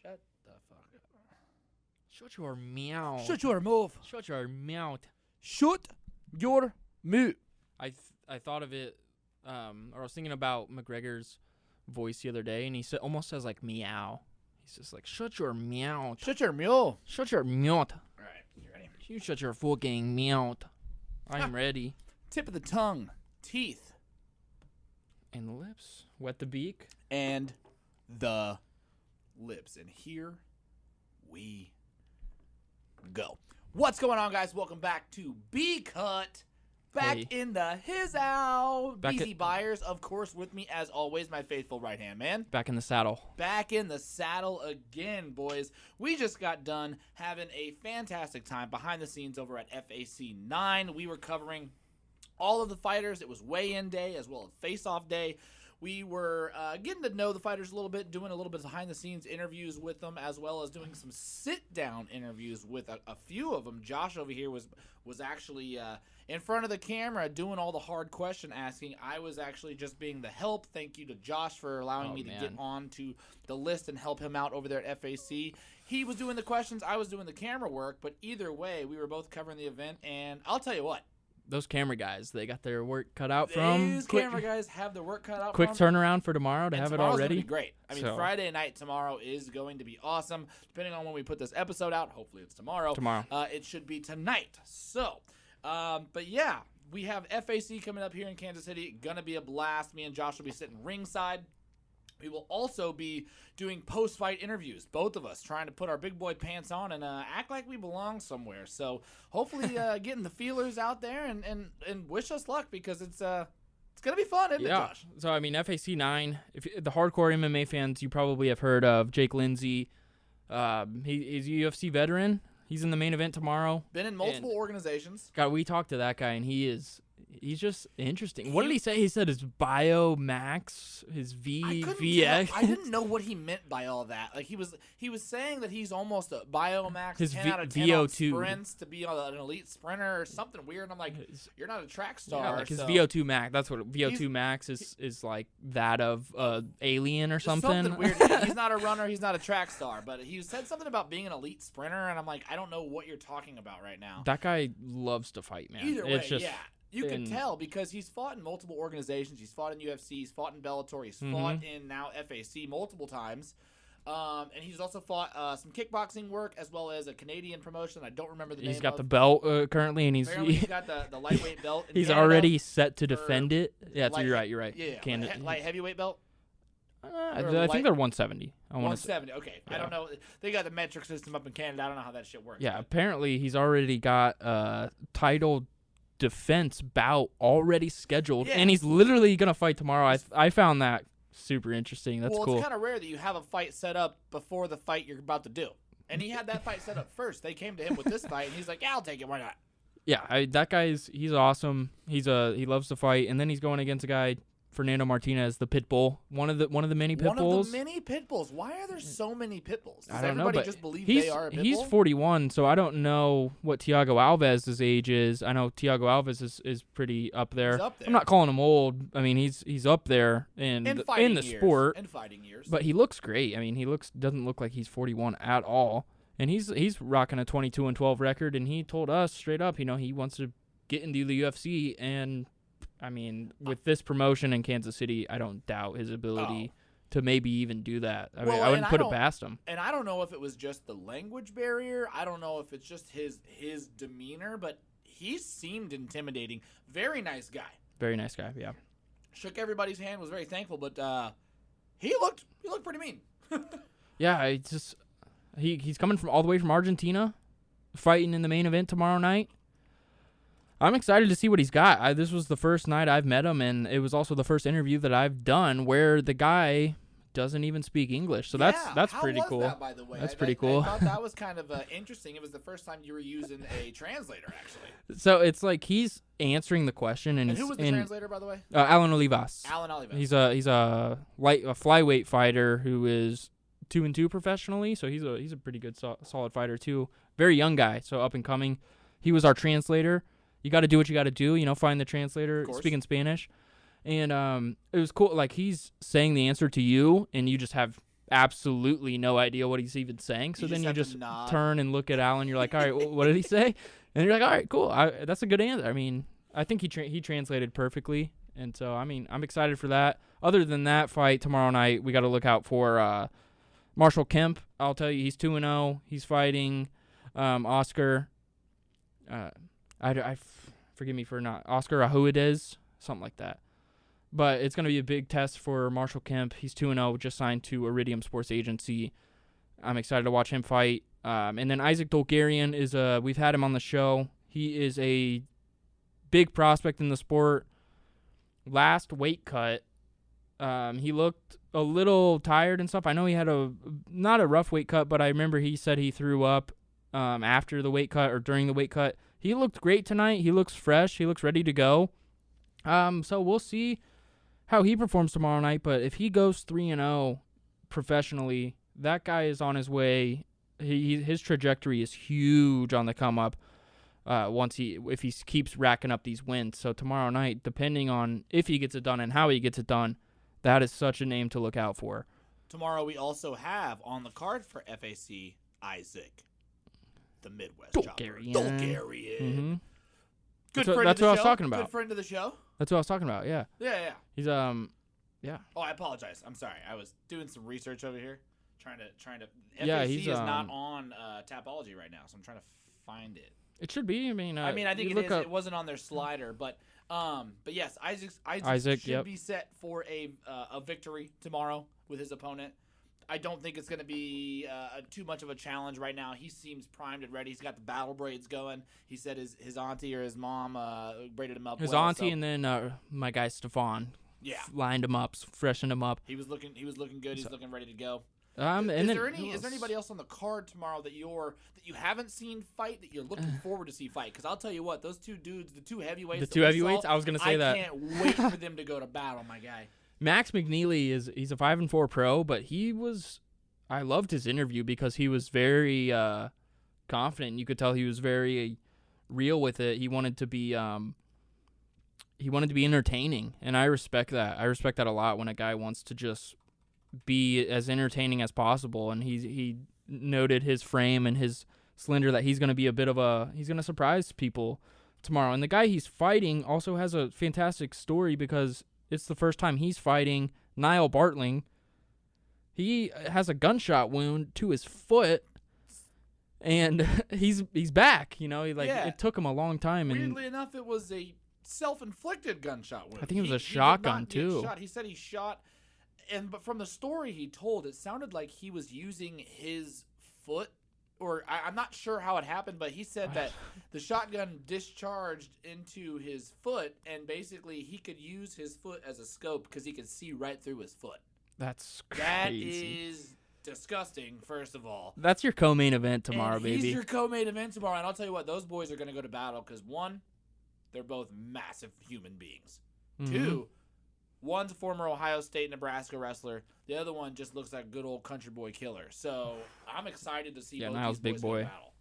Shut the fuck up. Shut your meow. Shut your mouth. Shut your mouth. Shut your mouth. I thought of it, or I was thinking about McGregor's voice the other day, and he almost says like meow. He's just like, shut your meow. Shut your mouth. Shut your mouth. All right, you ready? You shut your fucking mouth. I'm ready. Tip of the tongue, teeth, And the lips. Wet the beak. and the lips. And here we go. What's going on, guys? Welcome back to BCUT. Back Hey. in the his out. Back Easy at- Buyers, of course, with me as always, my faithful right-hand man. Back in the saddle. Back in the saddle again, boys. We just got done having a fantastic time behind the scenes over at FAC 9. We were covering all of the fighters. It was weigh-in day as well as face-off day. We were getting to know the fighters a little bit, doing a little bit of behind-the-scenes interviews with them, as well as doing some sit-down interviews with a few of them. Josh over here was actually in front of the camera doing all the hard question asking. I was actually just being the help. Thank you to Josh for allowing me to get onto the list and help him out over there at FAC. He was doing the questions. I was doing the camera work, but either way, we were both covering the event, and I'll tell you what. Those camera guys, they got their work cut out from. These camera guys have their work cut out Quick from. turnaround for tomorrow to And have it tomorrow's all ready. Gonna be great. I mean, So- Friday night tomorrow is going to be awesome. Depending on when we put this episode out, hopefully it's tomorrow. Tomorrow. It should be tonight. So, but yeah, we have FAC coming up here in Kansas City. Gonna be a blast. Me and Josh will be sitting ringside. We will also be doing post-fight interviews, both of us, trying to put our big boy pants on and act like we belong somewhere. So hopefully getting the feelers out there and wish us luck because it's going to be fun, isn't it, Josh? So, I mean, FAC 9, if the hardcore MMA fans, you probably have heard of Jake Lindsay. He's a UFC veteran. He's in the main event tomorrow. Been in multiple organizations. God, we talked to that guy, and he's just interesting. What did he say? He said his Biomax, his VX. I didn't know what he meant by all that. Like he was saying that he's almost a Biomax His 10 out of 10 on VO2 sprints to be an elite sprinter or something weird. And I'm like, you're not a track star. Yeah, like his so VO2 Max. That's what VO2 Max is like that of Alien or something. Something weird. He's not a runner. He's not a track star. But he said something about being an elite sprinter, and I'm like, I don't know what you're talking about right now. That guy loves to fight, man. Either way, it's just, yeah. You can tell because he's fought in multiple organizations. He's fought in UFC. He's fought in Bellator. He's fought in now FAC multiple times. And he's also fought some kickboxing work as well as a Canadian promotion. I don't remember the name. He's got the belt currently, and he's got the lightweight belt. In he's Canada already set to defend it. Yeah, so you're right. Yeah, light heavyweight belt. I think they're 170. 170. Okay, yeah. I don't know. They got the metric system up in Canada. I don't know how that shit works. Yeah, apparently he's already got title defense bout already scheduled, and he's literally gonna fight tomorrow. I found that super interesting. That's cool. Well, it's kind of rare that you have a fight set up before the fight you're about to do, and he had that fight set up first. They came to him with this fight, and he's like, "Yeah, I'll take it. Why not?" Yeah, that he's awesome. He loves to fight, and then he's going against a guy, Fernando Martinez, the pit bull, one of the many pit bulls. One of the many pit bulls. Why are there so many pit bulls? Does I don't know, everybody but just believe they are a pit he's bull? 41, so I don't know what Thiago Alves' age is. I know Thiago Alves is pretty up there. He's up there. I'm not calling him old. I mean, he's up there in the sport. In fighting years. But he looks great. I mean, doesn't look like he's 41 at all. And he's rocking a 22-12 record, and he told us straight up, he wants to get into the UFC, and I mean, with this promotion in Kansas City, I don't doubt his ability to maybe even do that. I mean, I wouldn't put it past him. And I don't know if it was just the language barrier. I don't know if it's just his demeanor, but he seemed intimidating. Very nice guy. Very nice guy, yeah. Shook everybody's hand, was very thankful, but he looked pretty mean. Yeah, he's coming from all the way from Argentina, fighting in the main event tomorrow night. I'm excited to see what he's got. This was the first night I've met him, and it was also the first interview that I've done where the guy doesn't even speak English. So that's pretty cool. That, by the way? That's pretty cool. I thought that was kind of interesting. It was the first time you were using a translator, actually. So it's like he's answering the question, and who was the translator, by the way? Alan Olivas. Alan Olivas. He's a flyweight fighter who is 2-2 professionally. So he's a pretty good solid fighter too. Very young guy, so up and coming. He was our translator. You got to do what you got to do, find the translator, speaking Spanish. And it was cool. Like, he's saying the answer to you, and you just have absolutely no idea what he's even saying. So then you just turn and look at Alan. You're like, all right, what did he say? And you're like, all right, cool. That's a good answer. I mean, I think he translated perfectly. And so, I mean, I'm excited for that. Other than that fight tomorrow night, we got to look out for Marshall Kemp. I'll tell you, he's 2-0. He's fighting Oscar. Forgive me for not Oscar Ahuidez, something like that. But it's going to be a big test for Marshall Kemp. He's 2-0, just signed to Iridium Sports Agency. I'm excited to watch him fight. And then Isaac Dolgarian is we've had him on the show. He is a big prospect in the sport. Last weight cut, he looked a little tired and stuff. I know he had not a rough weight cut, but I remember he said he threw up after the weight cut or during the weight cut. He looked great tonight. He looks fresh. He looks ready to go. So we'll see how he performs tomorrow night. But if he goes 3-0 professionally, that guy is on his way. His trajectory is huge on the come up. If he keeps racking up these wins. So tomorrow night, depending on if he gets it done and how he gets it done, that is such a name to look out for. Tomorrow we also have on the card for FAC Isaac, the Midwest Dolgarian. Mm-hmm. Good friend that's of the what show. I was talking about. Good friend of the show. That's what I was talking about. Yeah. Yeah. He's Yeah. Oh, I apologize. I'm sorry. I was doing some research over here, trying to. Yeah, FAC is not on Tapology right now, so I'm trying to find it. It should be. I mean, I think it is. It wasn't on their slider, but yes, Isaac should be set for a victory tomorrow with his opponent. I don't think it's going to be too much of a challenge right now. He seems primed and ready. He's got the battle braids going. He said his auntie or his mom braided him up. His auntie and then my guy Stefan. Yeah, lined him up, freshened him up. He was looking good. He's looking ready to go. Is there anybody else on the card tomorrow that you haven't seen fight that you're looking forward to see fight? Because I'll tell you what, those two dudes, the two heavyweights. I was gonna say that. I can't wait for them to go to battle, my guy. Max McNeely he's a 5-4 pro, but I loved his interview because he was very confident. You could tell he was very real with it. He wanted to be entertaining, and I respect that. I respect that a lot when a guy wants to just be as entertaining as possible, and he noted his frame and his slender that he's going to be he's going to surprise people tomorrow. And the guy he's fighting also has a fantastic story because it's the first time he's fighting Niall Bartling. He has a gunshot wound to his foot, and he's back. It took him a long time. Weirdly enough, it was a self-inflicted gunshot wound. I think it was a shotgun too. He said he shot. But from the story he told, it sounded like he was using his foot, or I'm not sure how it happened, but he said that the shotgun discharged into his foot, and basically he could use his foot as a scope because he could see right through his foot. That is disgusting, first of all. That's your co-main event tomorrow, baby. He's your co-main event tomorrow, and I'll tell you what, those boys are going to go to battle because, one, they're both massive human beings. Mm-hmm. Two, one's a former Ohio State, Nebraska wrestler. The other one just looks like a good old country boy killer. So I'm excited to see both Niall's these boys big boy. go to battle.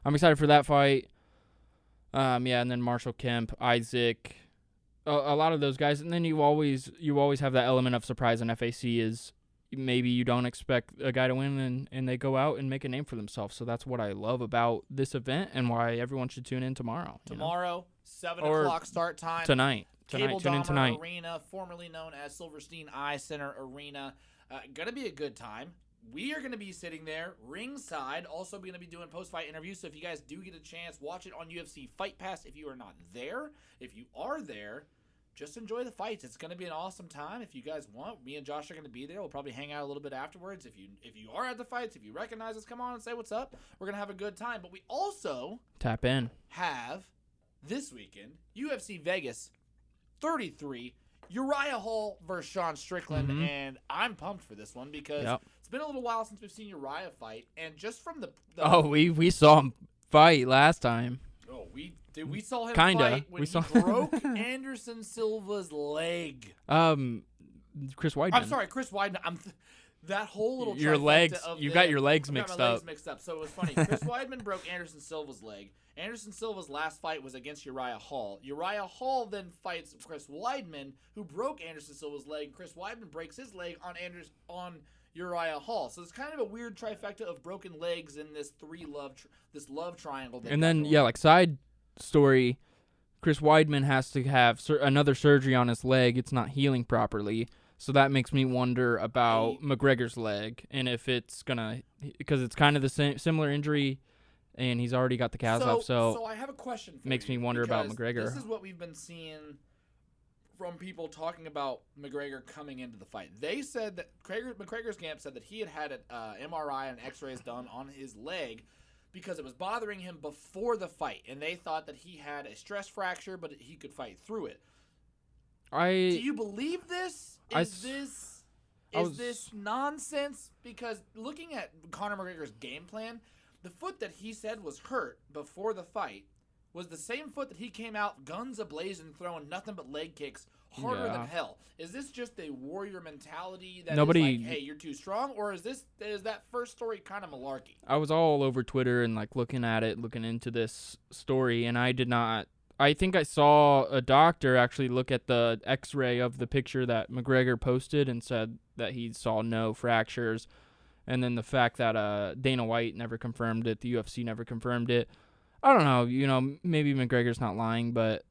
I'm excited for that fight. And then Marshall Kemp, Isaac, a lot of those guys. And then you always have that element of surprise in FAC is maybe you don't expect a guy to win and they go out and make a name for themselves. So that's what I love about this event and why everyone should tune in tomorrow. Tomorrow, 7 o'clock start time. Tonight. Cable Tune in tonight. Arena, formerly known as Silverstein Eye Center Arena. Gonna be a good time. We are gonna be sitting there ringside. Also, gonna be doing post-fight interviews. So if you guys do get a chance, watch it on UFC Fight Pass. If you are not there, if you are there, just enjoy the fights. It's gonna be an awesome time. If you guys want, me and Josh are gonna be there. We'll probably hang out a little bit afterwards. If you are at the fights, if you recognize us, come on and say what's up. We're gonna have a good time. But we also tap in. Have this weekend UFC Vegas 33, Uriah Hall versus Sean Strickland, and I'm pumped for this one because it's been a little while since we've seen Uriah fight, and just from we saw him fight last time. Oh, we saw him fight when he broke Anderson Silva's leg. Chris Weidman. I'm sorry, Chris Weidman. That whole little your trifecta legs. of You them- got your legs I got mixed my up. legs mixed up. So it was funny. Chris Weidman broke Anderson Silva's leg. Anderson Silva's last fight was against Uriah Hall. Uriah Hall then fights Chris Weidman, who broke Anderson Silva's leg. Chris Weidman breaks his leg on Uriah Hall. So it's kind of a weird trifecta of broken legs in this this love triangle. And then like side story, Chris Weidman has to have another surgery on his leg. It's not healing properly. So that makes me wonder about McGregor's leg and if it's gonna, because it's kind of the similar injury, and he's already got the cast off. So I have a question for makes you, me wonder about because McGregor. This is what we've been seeing from people talking about McGregor coming into the fight. They said that McGregor's camp said that he had an MRI and X-rays done on his leg because it was bothering him before the fight, and they thought that he had a stress fracture, but he could fight through it. Do you believe this? Is this nonsense? Because looking at Conor McGregor's game plan, the foot that he said was hurt before the fight was the same foot that he came out guns ablazing, throwing nothing but leg kicks harder than hell. Is this just a warrior mentality that is like, hey, you're too strong, or is that first story kind of malarkey? I was all over Twitter and like looking into this story, and I think I saw a doctor actually look at the X-ray of the picture that McGregor posted and said that he saw no fractures. And then the fact that Dana White never confirmed it, the UFC never confirmed it. I don't know. Maybe McGregor's not lying, but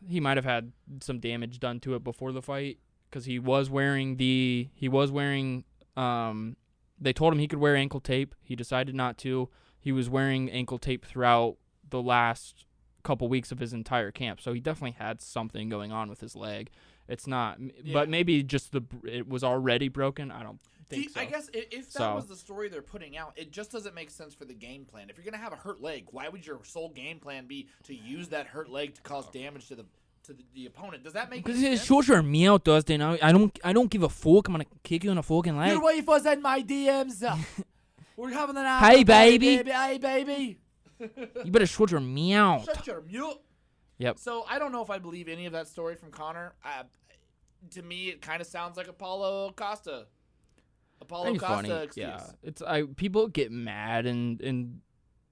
he might have had some damage done to it before the fight because they told him he could wear ankle tape. He decided not to. He was wearing ankle tape throughout the last couple weeks of his entire camp, so he definitely had something going on with his leg. It's not, but maybe just it was already broken. I don't think so. I guess if that was the story they're putting out, it just doesn't make sense for the game plan. If you're gonna have a hurt leg, why would your sole game plan be to use that hurt leg to cause damage to the opponent? Does that make sense? Because shut your mouth, Dustin. I don't give a fuck. I'm gonna kick you in the fucking leg. Your wife was in my DMs. We're having an after Hey, baby. Hey, baby. You better shut your mouth. Shut your mute. Yep. So I don't know if I believe any of that story from Conor. To me, it kind of sounds like Apollo Costa. Excuse. Yeah. It's people get mad and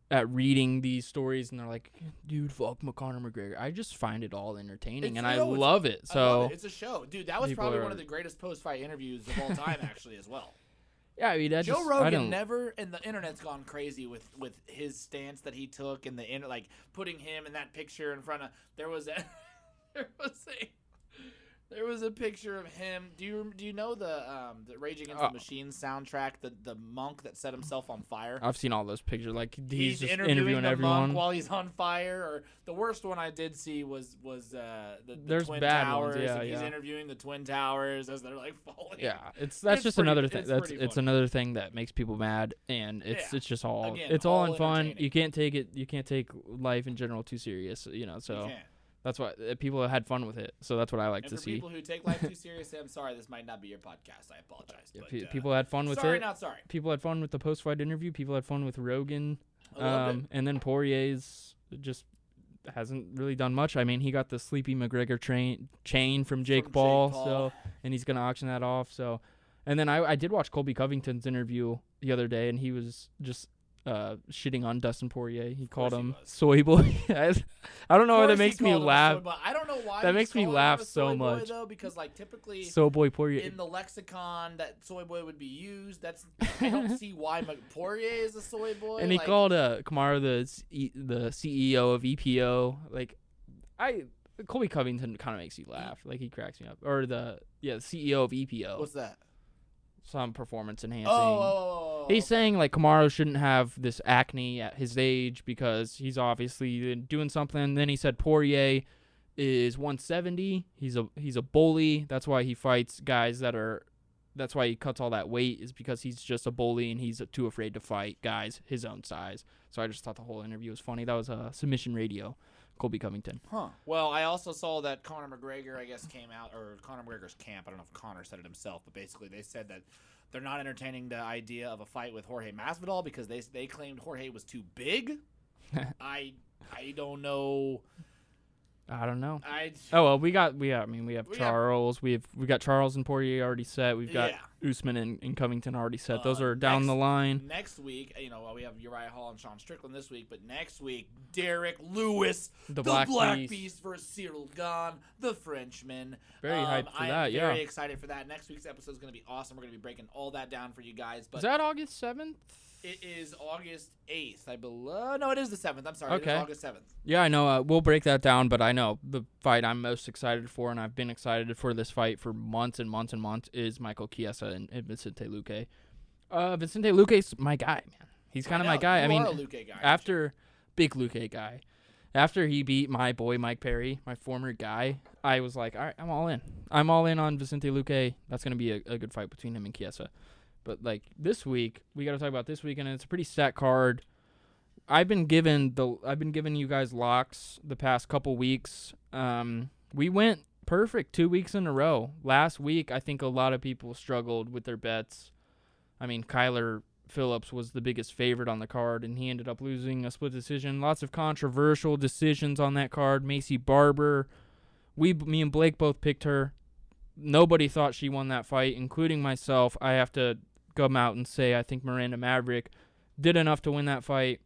at reading these stories, and they're like, dude, fuck Conor McGregor. I just find it all entertaining, and I love it. So I love it. It's a show, dude. That was probably one of the greatest post-fight interviews of all time, actually, as well. Yeah, I mean, Joe Rogan never, and the internet's gone crazy with his stance that he took, and putting him in that picture in front of. There was a picture of him. Do you know the Rage Against the Machine soundtrack? The monk that set himself on fire. I've seen all those pictures. Like he's just interviewing everyone monk while he's on fire. Or the worst one I did see was the Twin bad Towers. ones. Yeah, he's interviewing the Twin Towers as they're like falling. Yeah, that's just another thing. It's another thing that makes people mad, and it's just all all in fun. You can't take life in general too serious. So. That's why people had fun with it. So that's what I like to see. People who take life too seriously, I'm sorry, this might not be your podcast. I apologize. But, people had fun with it. Sorry, not sorry. People had fun with the post-fight interview. People had fun with Rogan. I loved it. And then Poirier's just hasn't really done much. I mean, he got the Sleepy McGregor chain from Jake Paul. So, and he's going to auction that off. So, and then I did watch Colby Covington's interview the other day, and he was just shitting on Dustin Poirier. He called him soy boy. I don't know why that makes me laugh. I don't know why that makes me laugh so much. Though, because typically soy boy Poirier in the lexicon that soy boy would be used. I don't see why Poirier is a soy boy. And he called Kamaru the CEO of EPO. Colby Covington kind of makes you laugh. Like he cracks me up. Or the CEO of EPO. What's that? Some performance enhancing. He's saying Kamaru shouldn't have this acne at his age because he's obviously doing something. Then he said Poirier is 170. He's a bully. That's why he fights guys that's why he cuts all that weight, is because he's just a bully and he's too afraid to fight guys his own size. So I just thought the whole interview was funny. That was Submission Radio. Colby Covington. Huh. Well, I also saw that Conor McGregor, I guess, came out, or Conor McGregor's camp. I don't know if Conor said it himself, but basically they said that they're not entertaining the idea of a fight with Jorge Masvidal because they claimed Jorge was too big. I don't know. I don't know. I Oh well, we have We Charles. We got Charles and Poirier already set. We've got Yeah. Usman and Covington already set. Those are down the line. Next week, we have Uriah Hall and Sean Strickland this week, but next week, Derek Lewis, The Black Beast versus Cyril Gane, the Frenchman. Very hyped for that. I'm Yeah. very excited for that. Next week's episode is going to be awesome. We're going to be breaking all that down for you guys. But Is that August 7th? it is August 8th, I believe. No, it is the 7th. I'm sorry. Okay. It is August 7th. Yeah, I know. We'll break that down, but I know the fight I'm most excited for, and I've been excited for this fight for months and months and months, is Michael Chiesa and Vicente Luque. Vicente Luque's my guy, man. He's kind of my guy. You are a Luque guy. Big Luque guy. After he beat my boy Mike Perry, my former guy, I was like, all right, I'm all in. I'm all in on Vicente Luque. That's going to be a good fight between him and Chiesa. But like this week, we got to talk about this week, and it's a pretty stacked card. I've been giving you guys locks the past couple weeks. We went perfect 2 weeks in a row. Last week, I think a lot of people struggled with their bets. I mean, Kyler Phillips was the biggest favorite on the card, and he ended up losing a split decision. Lots of controversial decisions on that card. Macy Barber, me and Blake both picked her. Nobody thought she won that fight, including myself. I have to come out and say I think Miranda Maverick did enough to win that fight.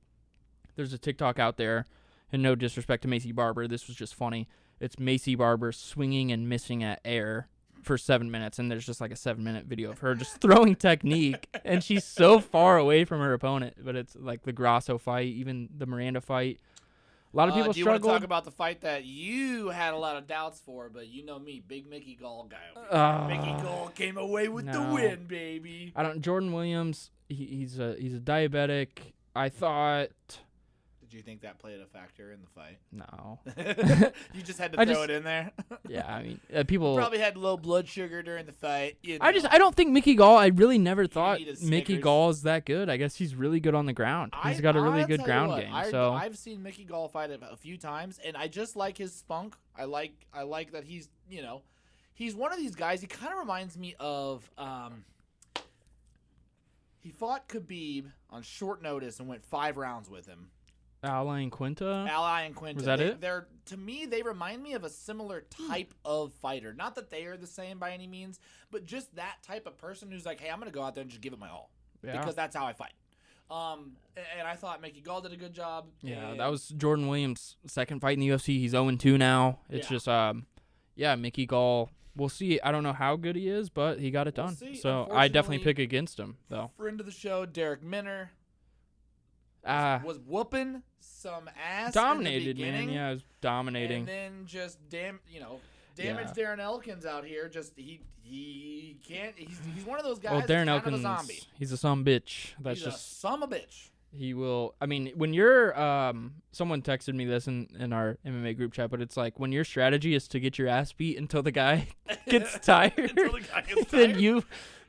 There's a TikTok out there, and no disrespect to Macy Barber, this was just funny. It's Macy Barber swinging and missing at air for 7 minutes, and there's just like a 7-minute video of her just throwing technique, and she's so far away from her opponent. But it's like the Grasso fight, even the Miranda fight. A lot of people do you want struggled. to talk about the fight that you had a lot of doubts for, but you know me, big Mickey Gall guy over here. Mickey Gall came away with the win, baby. Jordan Williams, he's a diabetic. I thought. Did you think that played a factor in the fight? No. You just had to throw it in there? Yeah, I mean, people probably had low blood sugar during the fight. You know. I don't think Mickey Gall, I really never thought need a Mickey Snickers. Gall is that good. I guess he's really good on the ground. He's got a really good ground game. I've seen Mickey Gall fight a few times, and I just like his spunk. I like that he's one of these guys. He kind of reminds me of he fought Khabib on short notice and went 5 rounds with him. Ally and Quinta? Ally and Quinta. Was that it? To me, they remind me of a similar type of fighter. Not that they are the same by any means, but just that type of person who's like, hey, I'm going to go out there and just give it my all. Yeah. Because that's how I fight. And I thought Mickey Gall did a good job. Yeah, that was Jordan Williams' second fight in the UFC. He's 0-2 now. It's just, Mickey Gall. We'll see. I don't know how good he is, but he got it done. So I definitely pick against him, though. Friend of the show, Derek Minner. Was whooping some ass. Dominated, in the beginning, man. Yeah, it was dominating. And then just damaged Darren Elkins out here. Just he can't. He's one of those guys. Well, Darren Elkins, Elkins, kind of a zombie. He's a sumbitch. That's he's just a son of a bitch. He will. I mean, when you're someone texted me this in our MMA group chat, but it's like when your strategy is to get your ass beat until the guy gets tired. Until the guy gets tired.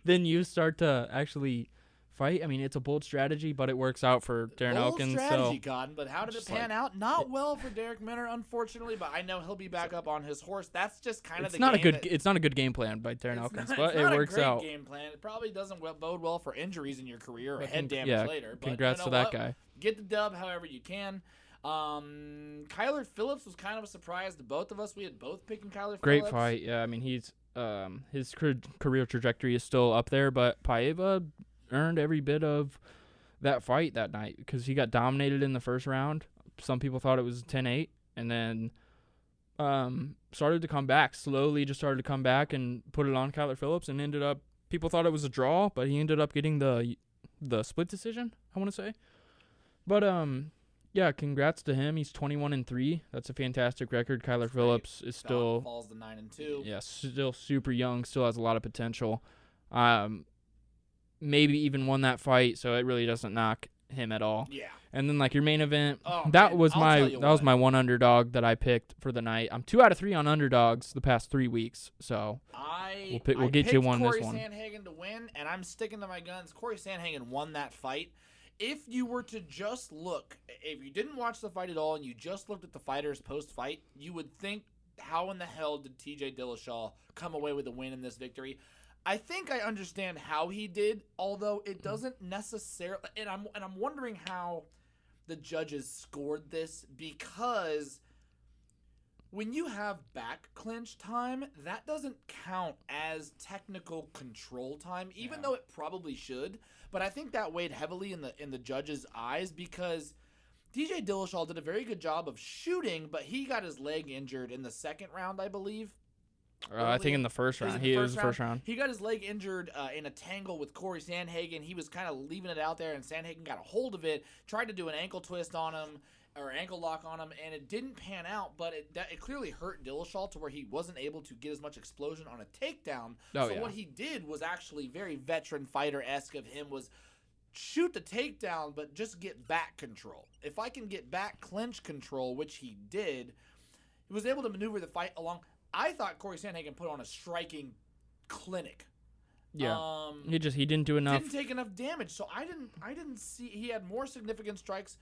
then you start to actually fight. I mean, it's a bold strategy, but it works out for Darren Elkins. Bold strategy, Cotton, but how did it pan out? Not well for Derek Minner, unfortunately. But I know he'll be back up on his horse. That's just kind of it's not a good game plan by Darren Elkins, but it works out. It's not a great game plan. It probably doesn't bode well for injuries in your career or head damage later. But congrats to that guy. Get the dub however you can. Kyler Phillips was kind of a surprise to both of us. We had both picking Kyler Phillips. Great fight. Yeah, I mean, he's his career trajectory is still up there, but Paiva earned every bit of that fight that night because he got dominated in the first round. Some people thought it was 10-8, and then started to come back. Slowly just started to come back and put it on Kyler Phillips, and ended up, people thought it was a draw, but he ended up getting the split decision, I want to say. But yeah, congrats to him. He's 21-3. That's a fantastic record. Kyler Phillips is still falls to 9-2. Yeah, still super young. Still has a lot of potential. Maybe even won that fight, so it really doesn't knock him at all. Yeah. And then like your main event, that was my one underdog that I picked for the night. I'm 2 out of 3 on underdogs the past 3 weeks, so we'll get you one Corey this one. Sandhagen to win, and I'm sticking to my guns. Corey Sandhagen won that fight. If you were to just look, if you didn't watch the fight at all and you just looked at the fighters post-fight, you would think, how in the hell did TJ Dillashaw come away with a win in this victory? I think I understand how he did, although it doesn't necessarily. And I'm wondering how the judges scored this, because When you have back clinch time, that doesn't count as technical control time, even though it probably should. But I think that weighed heavily in the judges' eyes because TJ Dillashaw did a very good job of shooting, but he got his leg injured in the second round, I believe. I think in the first round. It was the first round. He got his leg injured in a tangle with Corey Sandhagen. He was kind of leaving it out there, and Sandhagen got a hold of it, tried to do an ankle twist on him, or ankle lock on him, and it didn't pan out, but it clearly hurt Dillashaw to where he wasn't able to get as much explosion on a takedown. What he did was actually very veteran fighter-esque of him, was shoot the takedown, but just get back control. If I can get back clinch control, which he did, he was able to maneuver the fight along. I thought Corey Sandhagen put on a striking clinic. Yeah, he didn't do enough. Didn't take enough damage, so I didn't see. He had more significant strikes.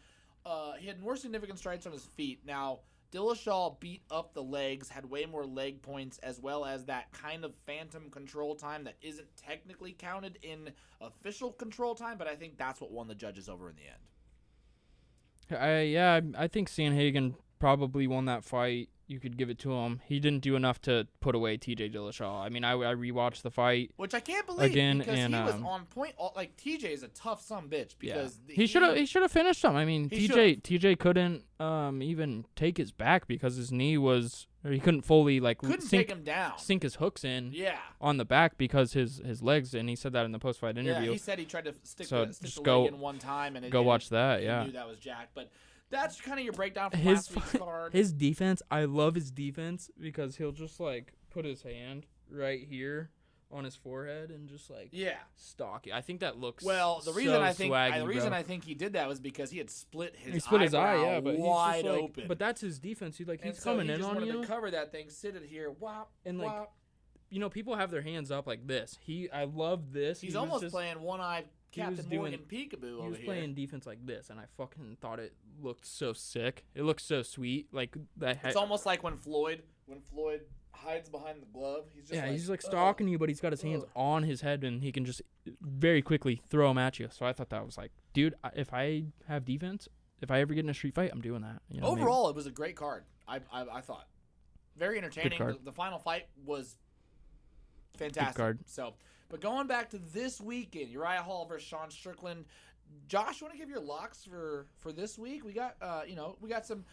He had more significant strikes on his feet. Now, Dillashaw beat up the legs, had way more leg points, as well as that kind of phantom control time that isn't technically counted in official control time, but I think that's what won the judges over in the end. I think Sandhagen probably won that fight. You could give it to him. He didn't do enough to put away TJ Dillashaw. I mean, I rewatched the fight, which I can't believe again, because and he was on point. Like TJ is a tough bitch because he should have finished him. I mean, TJ couldn't even take his back because his knee was, or he couldn't fully take him down, sink his hooks in on the back because his legs, and he said that in the post fight interview. Yeah, he said he tried to stick the leg in one time and watch that. He Yeah, knew that was jacked, but. That's kind of your breakdown from last week's card. His defense, I love his defense because he'll just put his hand right here on his forehead and just stalk you. I think that looks the reason I think he did that was because he had split his eye, but wide open. But that's his defense. He's coming in on you. He just wanted to cover that thing, sit it here, whop, and whop. People have their hands up like this. I love this. He's almost playing one-eyed Captain Morgan Peekaboo over here. He was playing defense like this, and I fucking thought it looked so sick. It looked so sweet. It's almost like when Floyd hides behind the glove. He's stalking you, but he's got his hands on his head, and he can just very quickly throw them at you. So I thought that was dude, if I have defense, if I ever get in a street fight, I'm doing that. Overall, it was a great card. I thought very entertaining. The final fight was fantastic. Good card. So. But going back to this weekend, Uriah Hall versus Sean Strickland. Josh, you want to give your locks for this week? We got we got some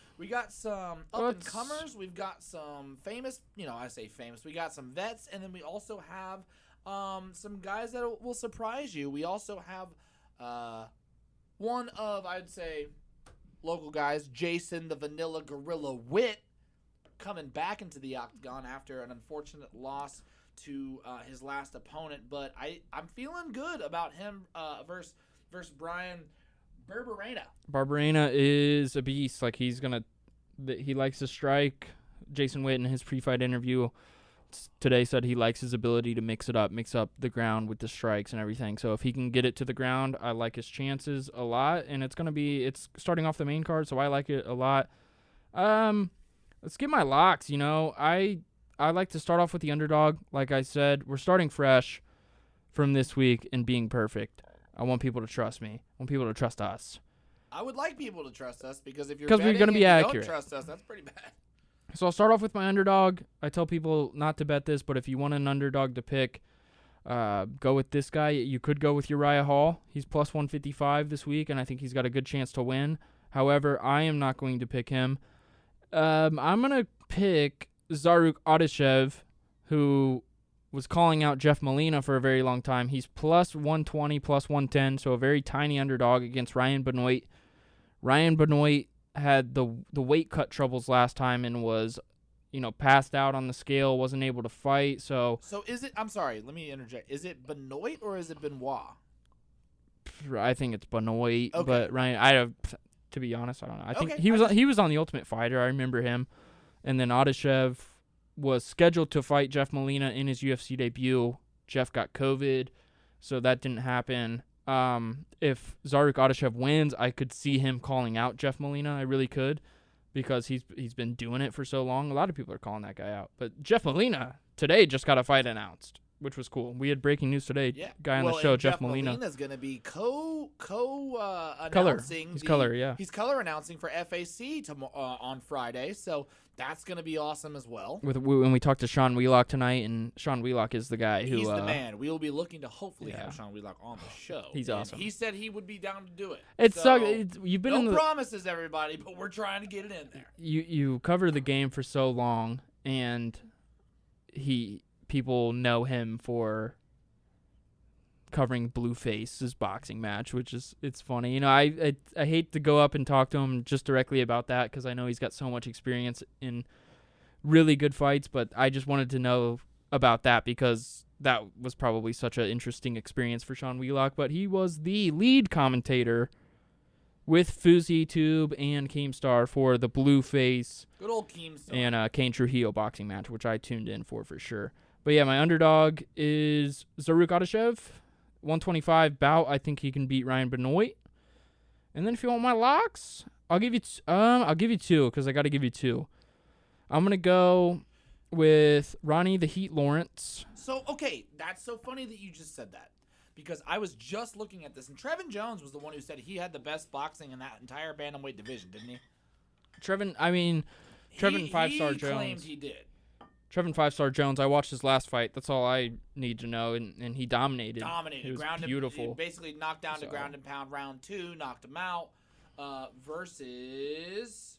up and comers. We've got some famous. I say famous. We got some vets, and then we also have some guys that will surprise you. We also have one of, I'd say, local guys, Jason the Vanilla Gorilla Witt, coming back into the octagon after an unfortunate loss to his last opponent, but I'm feeling good about him versus Brian Barberena. Barberena is a beast. He likes to strike. Jason Witt in his pre-fight interview today said he likes his ability to mix up the ground with the strikes and everything. So if he can get it to the ground, I like his chances a lot, and it's starting off the main card, so I like it a lot. Let's get my locks. I like to start off with the underdog. Like I said, we're starting fresh from this week and being perfect. I want people to trust me. I want people to trust us. I would like people to trust us because if you're we're going to be accurate. Don't trust us, that's pretty bad. So I'll start off with my underdog. I tell people not to bet this, but if you want an underdog to pick, go with this guy. You could go with Uriah Hall. He's plus 155 this week, and I think he's got a good chance to win. However, I am not going to pick him. I'm going to pick Zaruk Adeshev, who was calling out Jeff Molina for a very long time. He's plus 120, plus 110, so a very tiny underdog against Ryan Benoit. Ryan Benoit had the weight cut troubles last time and was, passed out on the scale, wasn't able to fight. So is it? I'm sorry, let me interject. Is it Benoit or is it Benoit? I think it's Benoit, okay. But Ryan, to be honest, I don't know. I think he was on The Ultimate Fighter. I remember him. And then Adeshev was scheduled to fight Jeff Molina in his UFC debut. Jeff got COVID, so that didn't happen. If Zaruk Adeshev wins, I could see him calling out Jeff Molina. I really could, because he's been doing it for so long. A lot of people are calling that guy out. But Jeff Molina today just got a fight announced. which was cool. We had breaking news today. Yeah. Guy on the show, Jeff Molina. Molina's going to be Color. announcing. He's color, yeah. He's color announcing for FAC on Friday, so that's going to be awesome as well. When we talked to Sean Wheelock tonight, and Sean Wheelock is the guy who... He's the man. We will be looking to hopefully have Sean Wheelock on the show. He's awesome. He said he would be down to do it. You've been no promises, everybody, but we're trying to get it in there. You cover the game for so long, and people know him for covering Blueface's boxing match, which is it's funny. You know, I hate to go up and talk to him just directly about that because I know he's got so much experience in really good fights, but I just wanted to know about that because that was probably such an interesting experience for Sean Wheelock. But he was the lead commentator with Fuzi Tube and Keemstar for the Blueface good old Keemstar and Kane Trujillo boxing match, which I tuned in for sure. But yeah, my underdog is Zaruk Adashev, 125 bout. I think he can beat Ryan Benoit. And then if you want my locks, I'll give you two because I got to give you two. I'm gonna go with Ronnie the Heat Lawrence. So okay, that's so funny that you just said that because I was just looking at this, and Trevin Jones was the one who said he had the best boxing in that entire bantamweight division, didn't he? Trevin 5-star Jones. He claimed he did. Trevin 5-star Jones, I watched his last fight. That's all I need to know, and he dominated. It was beautiful. Basically knocked down to ground and pound round 2, knocked him out versus...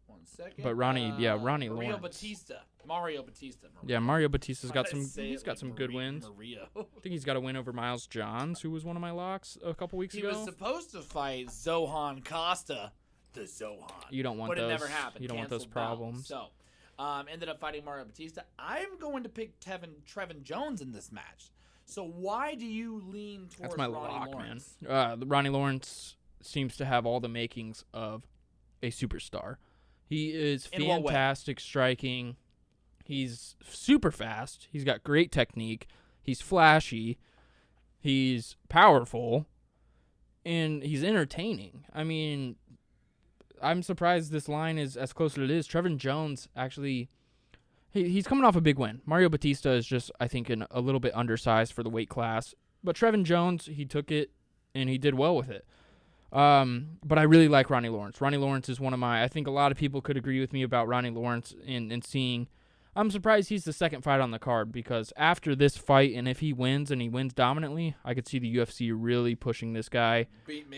One second. But Ronnie Mario Lawrence. Batista. Mario Batista. Yeah, Mario Batista's got some good wins. Mario. I think he's got a win over Miles Johns, who was one of my locks a couple weeks ago. He was supposed to fight Zohan Costa, the Zohan. You don't want but those. It never happened. You don't want those problems. So, ended up fighting Mario Batista. I'm going to pick Trevin Jones in this match. So why do you lean towards That's my Ronnie lock, Lawrence? man. Ronnie Lawrence seems to have all the makings of a superstar. He is fantastic striking. He's super fast. He's got great technique. He's flashy. He's powerful. And he's entertaining. I mean, I'm surprised this line is as close as it is. Trevin Jones, actually, he's coming off a big win. Mario Batista is just, I think, a little bit undersized for the weight class. But Trevin Jones, he took it, and he did well with it. But I really like Ronnie Lawrence. Ronnie Lawrence is one of I think a lot of people could agree with me about Ronnie Lawrence and seeing. I'm surprised he's the second fight on the card because after this fight, and if he wins and he wins dominantly, I could see the UFC really pushing this guy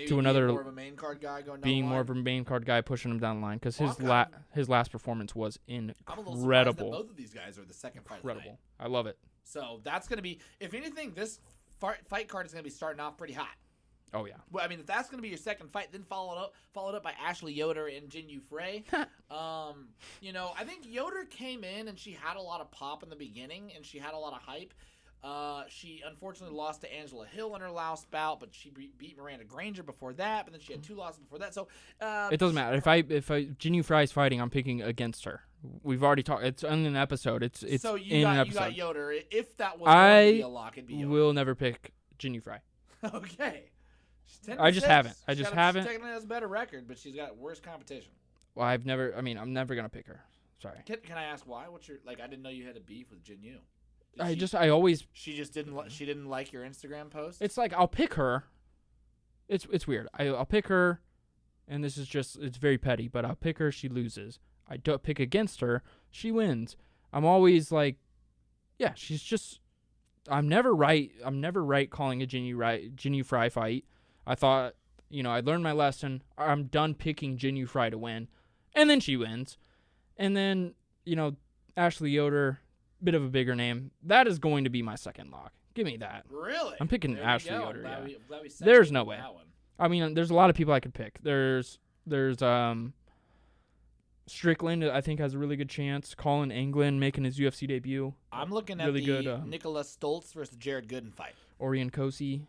to another. More of a main card guy going down being the line. more of a main card guy pushing him down the line because his last performance was incredible. I'm a little surprised that both of these guys are the second fight. Incredible. I love it. So that's going to be, if anything, this fight card is going to be starting off pretty hot. Oh, yeah. Well, I mean, if that's going to be your second fight, then followed up by Ashley Yoder and Jinyu Frey. I think Yoder came in and she had a lot of pop in the beginning and she had a lot of hype. She unfortunately lost to Angela Hill in her last bout, but she beat Miranda Granger before that. But then she had 2 losses before that. So it doesn't matter if Jinyu Frey's fighting, I'm picking against her. We've already talked. It's in an episode. It's so in an episode. You got Yoder. If that was going to be a lock, it'd be Yoder. I will never pick Jinyu Frey. Okay. I just haven't. She technically has a better record, but she's got worse competition. Well, I'm never gonna pick her. Sorry. Can I ask why? What's your I didn't know you had a beef with Jinyu. She didn't like your Instagram post. It's like I'll pick her. It's weird. I'll pick her, and this is just it's very petty. But I'll pick her, she loses. I don't pick against her, she wins. I'm always like, yeah, she's just. I'm never right calling a Jinyu Frey fight. I thought, I learned my lesson. I'm done picking Jinyu Frey to win. And then she wins. And then, Ashley Yoder, bit of a bigger name. That is going to be my second lock. Give me that. Really? I'm picking there Ashley Yoder. Yeah. There's no way. I mean, there's a lot of people I could pick. There's Strickland, I think, has a really good chance. Colin Anglin making his UFC debut. I'm looking at really the good, Nicholas Stoltz versus Jared Gooden fight. Orion Kosi.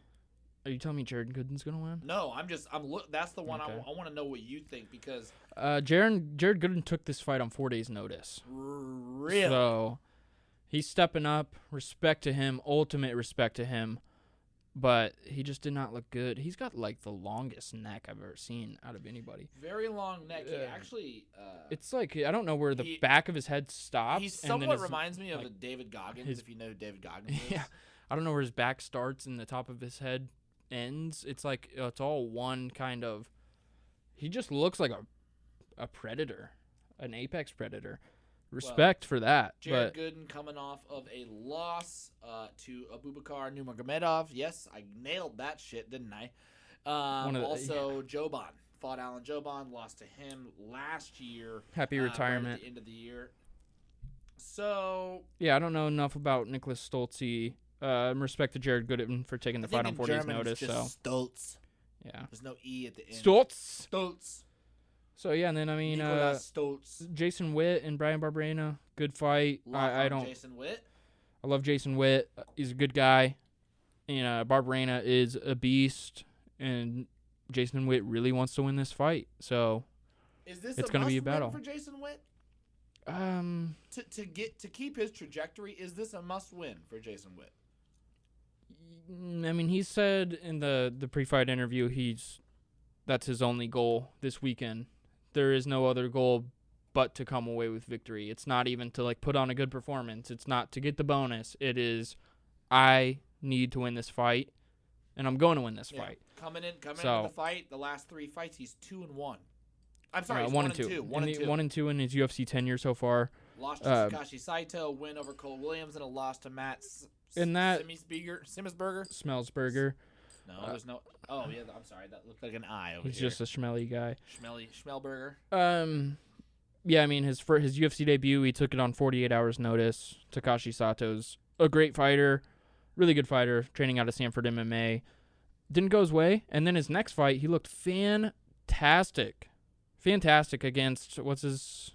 Are you telling me Jared Gooden's going to win? No, that's the one. Okay. I want to know what you think because Jared Gooden took this fight on 4 days' notice. Really? So he's stepping up. Respect to him. Ultimate respect to him. but he just did not look good. He's got like the longest neck I've ever seen out of anybody. Very long neck. He actually. It's like I don't know where the back of his head stops. He somewhat reminds me of a David Goggins, if you know who David Goggins is. Yeah, I don't know where his back starts and the top of his head ends. It's like it's all one kind of. He just looks like a predator, an apex predator. Respect for that. Jared Gooden coming off of a loss to Abubakar Nurmagomedov. Yes, I nailed that shit, didn't I? Joban fought Alan Joban, lost to him last year. Happy retirement. Right at the end of the year. So yeah, I don't know enough about Nicholas Stoltze. Respect to Jared Gooden for taking the fight on 4 days' notice. Just Stoltz. Yeah. There's no E at the end. Stoltz. So yeah, and then I mean, Stoltz. Jason Witt and Brian Barberena, good fight. I don't. Jason Witt. I love Jason Witt. He's a good guy. And Barberena is a beast, and Jason Witt really wants to win this fight. So is this it's going to be a battle for Jason Witt? To keep his trajectory, is this a must win for Jason Witt? I mean, he said in the pre-fight interview that's his only goal this weekend. There is no other goal but to come away with victory. It's not even to like put on a good performance. It's not to get the bonus. It is I need to win this fight, and I'm going to win this fight. Coming into the fight, the last 3 fights, he's 2-1. I'm sorry, he's 1-2. 1-2 in his UFC tenure so far. Lost to Takashi Saito, win over Cole Williams, and a loss to Matt Smellsberger. No, there's no. Oh yeah, I'm sorry. That looked like an eye over He's here. just a schmelly guy. Schmelberger. Yeah, I mean his UFC debut, he took it on 48 hours notice. Takashi Sato's a great fighter, really good fighter, training out of Sanford MMA. Didn't go his way, and then his next fight, he looked fantastic against what's his.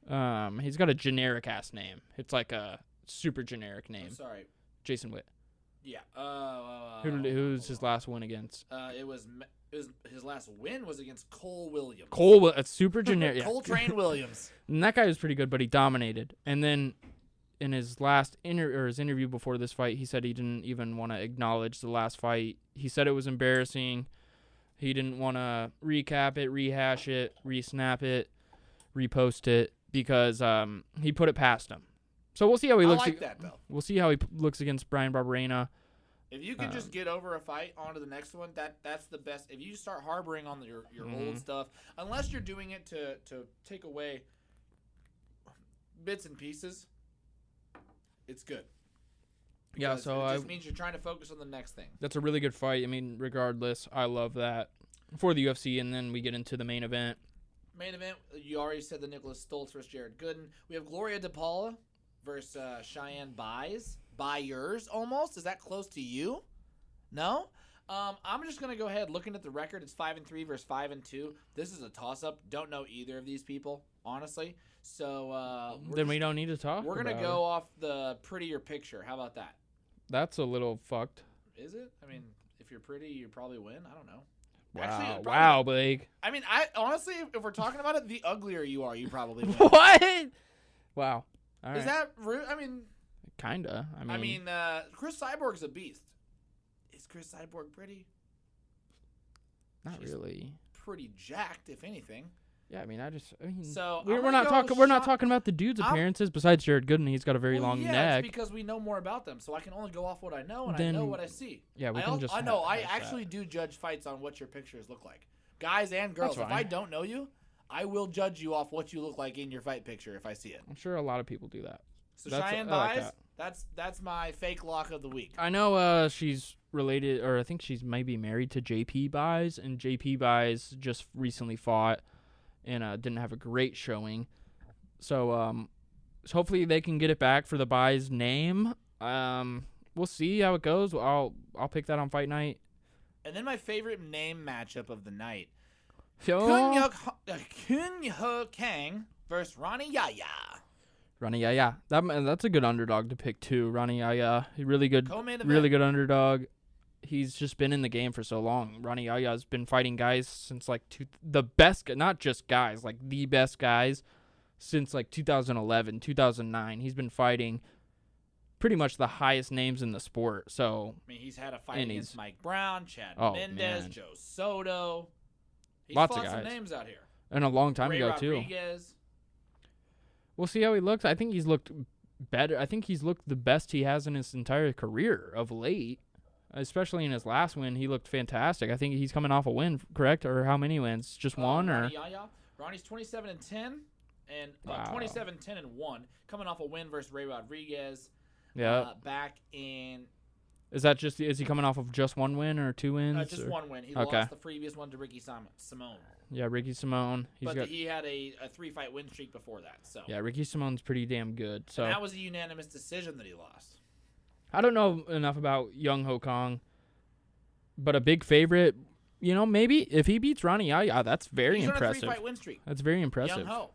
He's got a generic ass name. It's like a super generic name. I'm sorry. Jason Witt. Yeah. Who's his last win against? It was his last win was against Cole Williams. It's super generic. Yeah. Coltrane Williams. And that guy was pretty good, but he dominated. And then in his last his interview before this fight, he said he didn't even want to acknowledge the last fight. He said it was embarrassing. He didn't want to recap it, rehash it, resnap it, repost it because he put it past him. So we'll see how he looks. I like that, though. We'll see how he looks against Brian Barberena. If you can just get over a fight onto the next one, that's the best. If you start harboring on your old stuff, unless you're doing it to take away bits and pieces, it's good. Yeah, so it just means you're trying to focus on the next thing. That's a really good fight. I mean, regardless, I love that for the UFC, and then we get into the main event. Main event, you already said the Nicholas Stoltz versus Jared Gooden. We have Gloria DePaula versus Cheyenne Byers almost. Is that close to you? No? I'm just going to go ahead. Looking at the record, it's 5-3 versus 5-2. This is a toss-up. Don't know either of these people, honestly. So then we don't need to talk. We're going to go off the prettier picture. How about that? That's a little fucked. Is it? I mean, if you're pretty, you probably win. I don't know. Wow. Actually, wow, Blake. I mean, honestly, if we're talking about it, the uglier you are, you probably win. What? Wow. All right. Is that rude? I mean, kinda. I mean, Chris Cyborg's a beast. Is Chris Cyborg pretty? Not really. Pretty jacked, if anything. Yeah, I mean, so we're not talking about the dude's appearances. Besides Jared Gooden, he's got a very long neck. It's because we know more about them, so I can only go off what I know, and I know what I see. Yeah, we can just. I know. I actually do judge fights on what your pictures look like, guys and girls. If I don't know you, I will judge you off what you look like in your fight picture if I see it. I'm sure a lot of people do that. So Cheyenne Byers, that's my fake lock of the week. I know she's related, or I think she's maybe married to JP Byers, and JP Byers just recently fought and didn't have a great showing. So hopefully they can get it back for the Byers name. We'll see how it goes. I'll pick that on fight night. And then my favorite name matchup of the night. Kun Ho Kang versus Ronnie Yaya. Ronnie Yaya. That's a good underdog to pick too. Ronnie Yaya. Really good underdog. He's just been in the game for so long. Ronnie Yaya's been fighting guys since the best, not just guys, like the best guys since 2011, 2009. He's been fighting pretty much the highest names in the sport. So I mean, he's had a fight and against Mike Brown, Chad Oh, Mendez, man. Joe Soto. He's Lots of fought some guys. names out here. and a long time Ray ago too. Rodriguez. We'll see how he looks. I think he's looked better. I think he's looked the best he has in his entire career of late. Especially in his last win, he looked fantastic. I think he's coming off a win, correct? Or how many wins? Just one, or Ronnie's 27-10 and Wow. 27-10-1, coming off a win versus Ray Rodriguez. yeah. Back in Is he coming off of just one win or two wins? just or? one win. He Okay. lost the previous one to Ricky Simone, Yeah, Ricky Simone. but he had a 3-fight win streak before that. So Yeah, Ricky Simone's pretty damn good. So and that was a unanimous decision that he lost. I don't know enough about Young Ho Kong, but a big favorite. You know, maybe if he beats Ronnie Yaya, that's very He's impressive. on a 3-fight win streak. That's very impressive. Young Ho.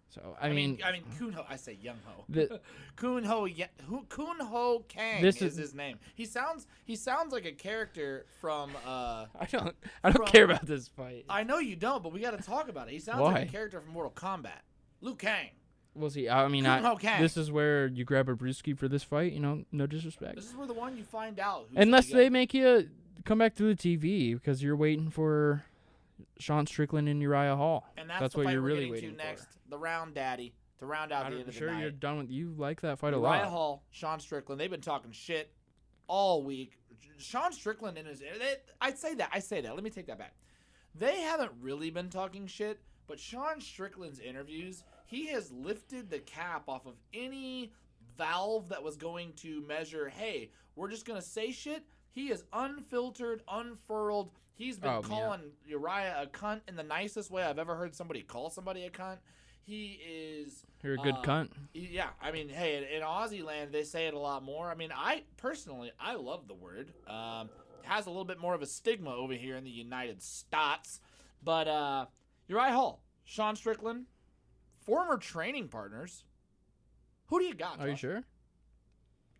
So I mean Kun Ho. I say Young Ho. The- Kun Ho Kang This is is- his name. He sounds like a character from. I don't From- care about this fight. I know you don't, but we got to talk about it. He sounds Why? like a character from Mortal Kombat. Liu Kang. We'll see. I mean, Kun Ho Kang. this is where you grab a brewski for this fight. You know, no disrespect. This is where the one you find out. Who's Unless really they good. make you come back to the TV because you're waiting for Sean Strickland and Uriah Hall. And that's that's the what fight you're we're really getting waiting to for. next. The round daddy to round out the end I'm of sure the night. you're done with. You like that fight a Uriah lot. Hall, Sean Strickland. They've been talking shit all week. Sean Strickland in his. I say that. Let me take that back. They haven't really been talking shit, but Sean Strickland's interviews, he has lifted the cap off of any valve that was going to measure, hey, we're just going to say shit. He is unfiltered, unfurled. He's been calling Uriah a cunt in the nicest way I've ever heard somebody call somebody a cunt. He is... You're a good cunt. Yeah, I mean, hey, in Aussie land, they say it a lot more. I mean, I love the word. It has a little bit more of a stigma over here in the United States. But Uriah Hall, Sean Strickland, former training partners. Who do you got, Are you Josh? sure?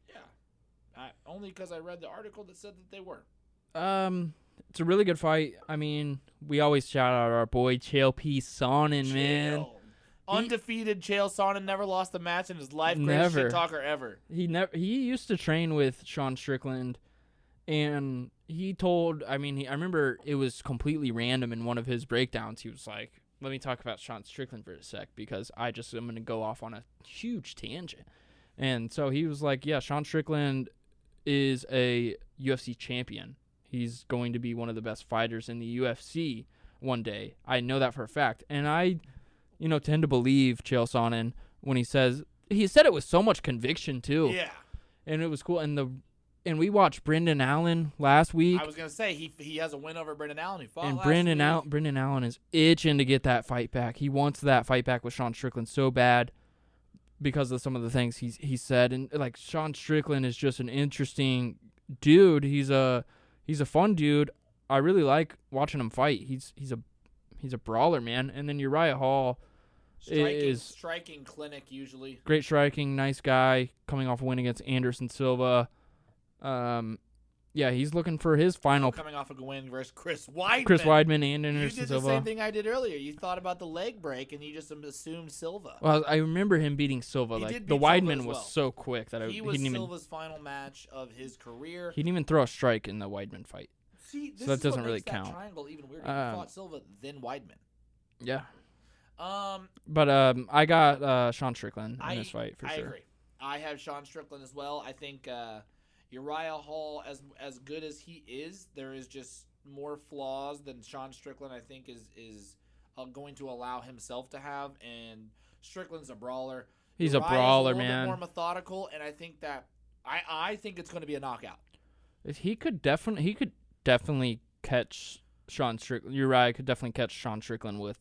Yeah. Only because I read the article that said that they were. It's a really good fight. I mean, we always shout out our boy Chael P. Sonnen, man. Undefeated Chael Sonnen, never lost a match in his life. Greatest Never. shit talker ever. He used to train with Sean Strickland, and he told. I mean, I remember it was completely random in one of his breakdowns. He was like, "Let me talk about Sean Strickland for a sec because I'm going to go off on a huge tangent." And so he was like, "Yeah, Sean Strickland is a UFC champion. He's going to be one of the best fighters in the UFC one day. I know that for a fact." And I, tend to believe Chael Sonnen when he said it with so much conviction too. Yeah. And it was cool. And we watched Brendan Allen last week. I was gonna say he has a win over Brendan Allen. He fought And last Brendan Allen is itching to get that fight back. He wants that fight back with Sean Strickland so bad because of some of the things he said. And like Sean Strickland is just an interesting dude. He's a fun dude. I really like watching him fight. He's a brawler, man. And then Uriah Hall is striking clinic usually. great striking, nice guy, coming off a win against Anderson Silva. Yeah, he's looking for his final. Coming off a win versus Chris Weidman. Chris Weidman and You Anderson did the Silva. same thing I did earlier. You thought about the leg break and you just assumed Silva. Well, I remember him beating Silva. He Like did the beat Silva Weidman as was well. so quick that He was didn't even Silva's final match of his career. he didn't even throw a strike in the Weidman fight. See, this that is doesn't what really makes that count. triangle even weirder. He fought Silva, then Weidman. Yeah, Um, but I got Sean Strickland in this fight for I sure. agree. I have Sean Strickland as well. I think Uriah Hall, as good as he is, there is just more flaws than Sean Strickland. I think is going to allow himself to have. And Strickland's a brawler. He's Uriah's a brawler, a little man. bit more methodical, and I think that I think it's going to be a knockout. He could definitely catch Sean Strickland. Uriah could definitely catch Sean Strickland with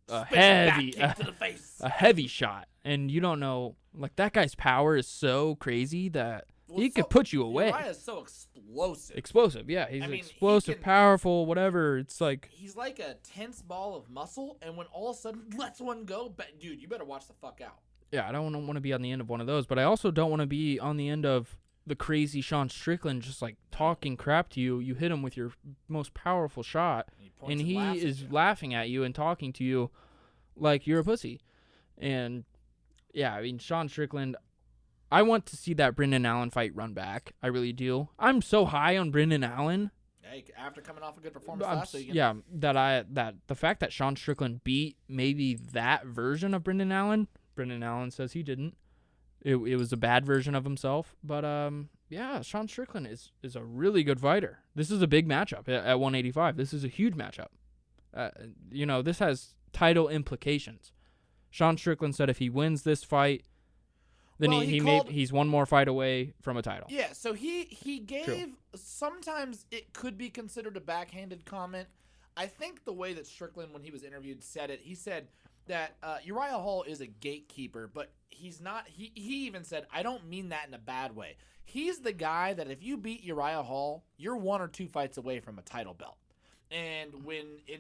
a Spinning back kick to the face. a heavy shot. And you don't know, like that guy's power is so crazy that he could put you away. Uriah's so explosive. Explosive, yeah. He's I mean, he explosive, can- powerful, whatever. It's like He's like a tense ball of muscle, and when all of a sudden lets one go, dude, you better watch the fuck out. yeah, I don't want to be on the end of one of those, but I also don't want to be on the end of the crazy Sean Strickland just like talking crap to you. You hit him with your most powerful shot, and he is laughing at you and talking to you like you're a pussy. And yeah, I mean, Sean Strickland, I want to see that Brendan Allen fight run back. I really do. I'm so high on Brendan Allen. Hey, after coming off a good performance last weekend. Yeah, that the fact that Sean Strickland beat maybe that version of Brendan Allen says he didn't. It was a bad version of himself. But, yeah, Sean Strickland is a really good fighter. This is a big matchup at 185. This is a huge matchup. This has title implications. Sean Strickland said if he wins this fight, then he's one more fight away from a title. Yeah, so he gave True. Sometimes it could be considered a backhanded comment. I think the way that Strickland, when he was interviewed, said it, he said that Uriah Hall is a gatekeeper, but he's not. He even said, I don't mean that in a bad way. He's the guy that if you beat Uriah Hall, you're 1 or 2 fights away from a title belt. And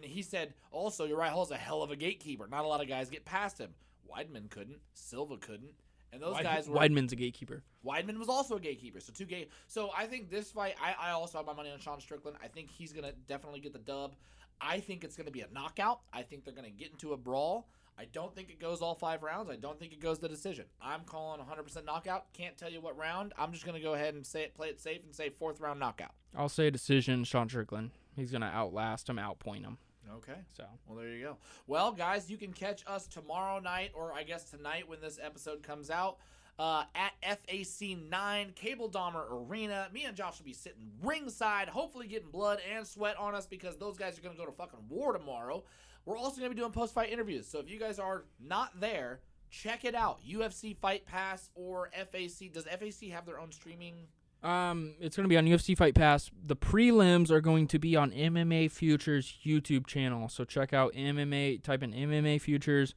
he said also Uriah Hall's a hell of a gatekeeper. Not a lot of guys get past him. Weidman couldn't. Silva couldn't. And those guys were. Weidman's a gatekeeper. Weidman was also a gatekeeper. So 2 gate. So I think this fight, I also have my money on Sean Strickland. I think he's gonna definitely get the dub. I think it's gonna be a knockout. I think they're gonna get into a brawl. I don't think it goes all 5 rounds. I don't think it goes to decision. I'm calling 100% knockout. Can't tell you what round. I'm just gonna go ahead and play it safe and say 4th round knockout. I'll say decision, Sean Strickland. He's gonna outlast him, outpoint him. Okay. So, well, there you go. Well, guys, you can catch us tomorrow night, or I guess tonight when this episode comes out, at FAC 9 Cable Dahmer Arena. Me and Josh will be sitting ringside, hopefully getting blood and sweat on us because those guys are going to go to fucking war tomorrow. We're also going to be doing post-fight interviews. So if you guys are not there, check it out. UFC Fight Pass or FAC. Does FAC have their own streaming? It's going to be on UFC Fight Pass. The prelims are going to be on MMA Futures YouTube channel. So check out MMA, type in MMA Futures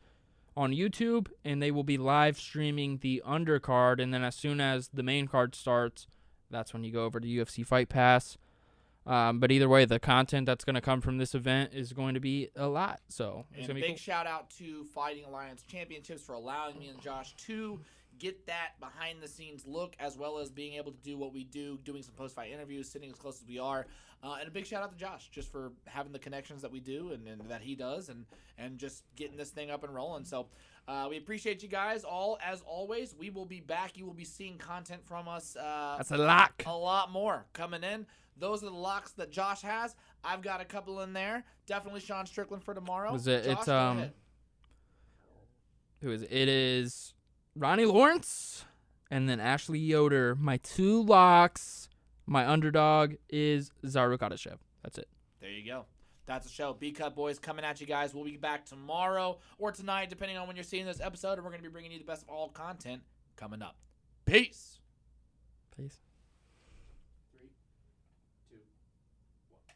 on YouTube, and they will be live streaming the undercard. And then as soon as the main card starts, that's when you go over to UFC Fight Pass. But either way, the content that's going to come from this event is going to be a lot. So it's going to be big shout out to Fighting Alliance Championships for allowing me and Josh to get that behind the scenes look, as well as being able to do what we do, doing some post fight interviews, sitting as close as we are. And a big shout out to Josh just for having the connections that we do and that he does and just getting this thing up and rolling. So we appreciate you guys all. As always, we will be back. You will be seeing content from us. That's a lock. A lot more coming in. Those are the locks that Josh has. I've got a couple in there. Definitely Sean Strickland for tomorrow. Was it? Josh, It's go ahead. Who is it? It is Ronnie Lawrence and then Ashley Yoder. My 2 locks. My underdog is Zaru Kadashev. That's it. There you go. That's the show. BCUT boys coming at you guys. We'll be back tomorrow or tonight, depending on when you're seeing this episode, and we're going to be bringing you the best of all content coming up. Peace. Peace.